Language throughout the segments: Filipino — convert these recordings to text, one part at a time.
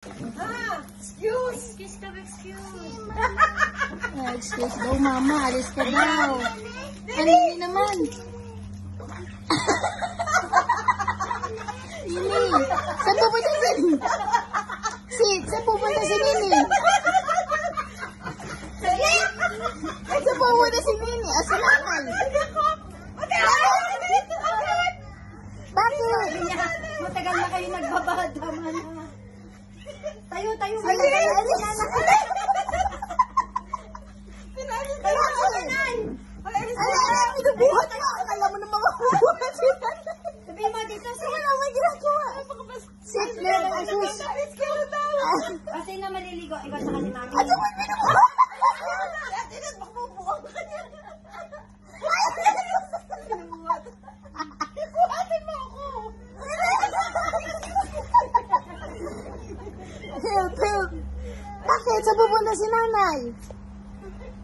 Excuse! Excuse daw, mama. Alis ka daw. Ano yun naman? Nini, saan pupunta si Nini? Saan pupunta si Nini? Saan pupunta si Nini? Asalaman. Bakit? Matagal na kayo nagbabad. Tama na. Tayo. Tayo. Binubuhat mo. Akala mo na mga bubuhat. Sabi mo dito, Wala mo ginagawa. Sit there, Asus. Kasi na maliligo. Iba sa kanina namin. Ano mo binubuhat? Help. Bakit? Saan pupunta si nanay?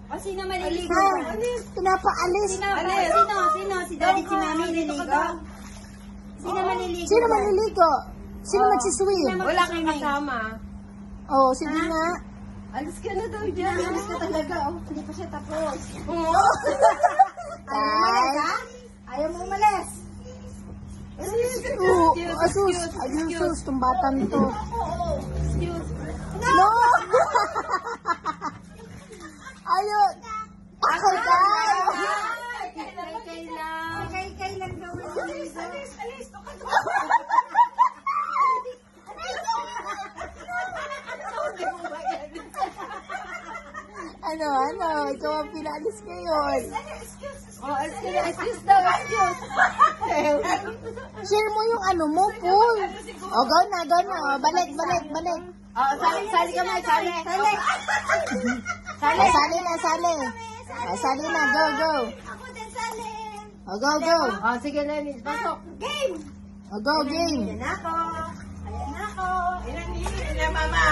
Kasi na maliligo. Ha? Pinapaalis. Sino? Si daddy, si mami nililigo. Sino maliligo? Sino maliligo? Sino magsiswim? Wala kang kasama. Oh, sige nga. Alis ka na daw dyan. Alis ka talaga. Oh, hindi pa siya tapos. Tay. Ayaw mo umalis. Asus, itong batang to. Excuse. No! Ayun! Ako daw! Kay lang daw. Alis. Ano? Ikaw ang pinalis ngayon. Excuse daw. Share mo yung ano mo, pool. O, go na. O, balik. Sali ka na, sali. Sali na, go. Ako din sali. O, go. Sige, Lenny. Pasok. Game. O, go, game. Ayan na ako. Ilan, mama?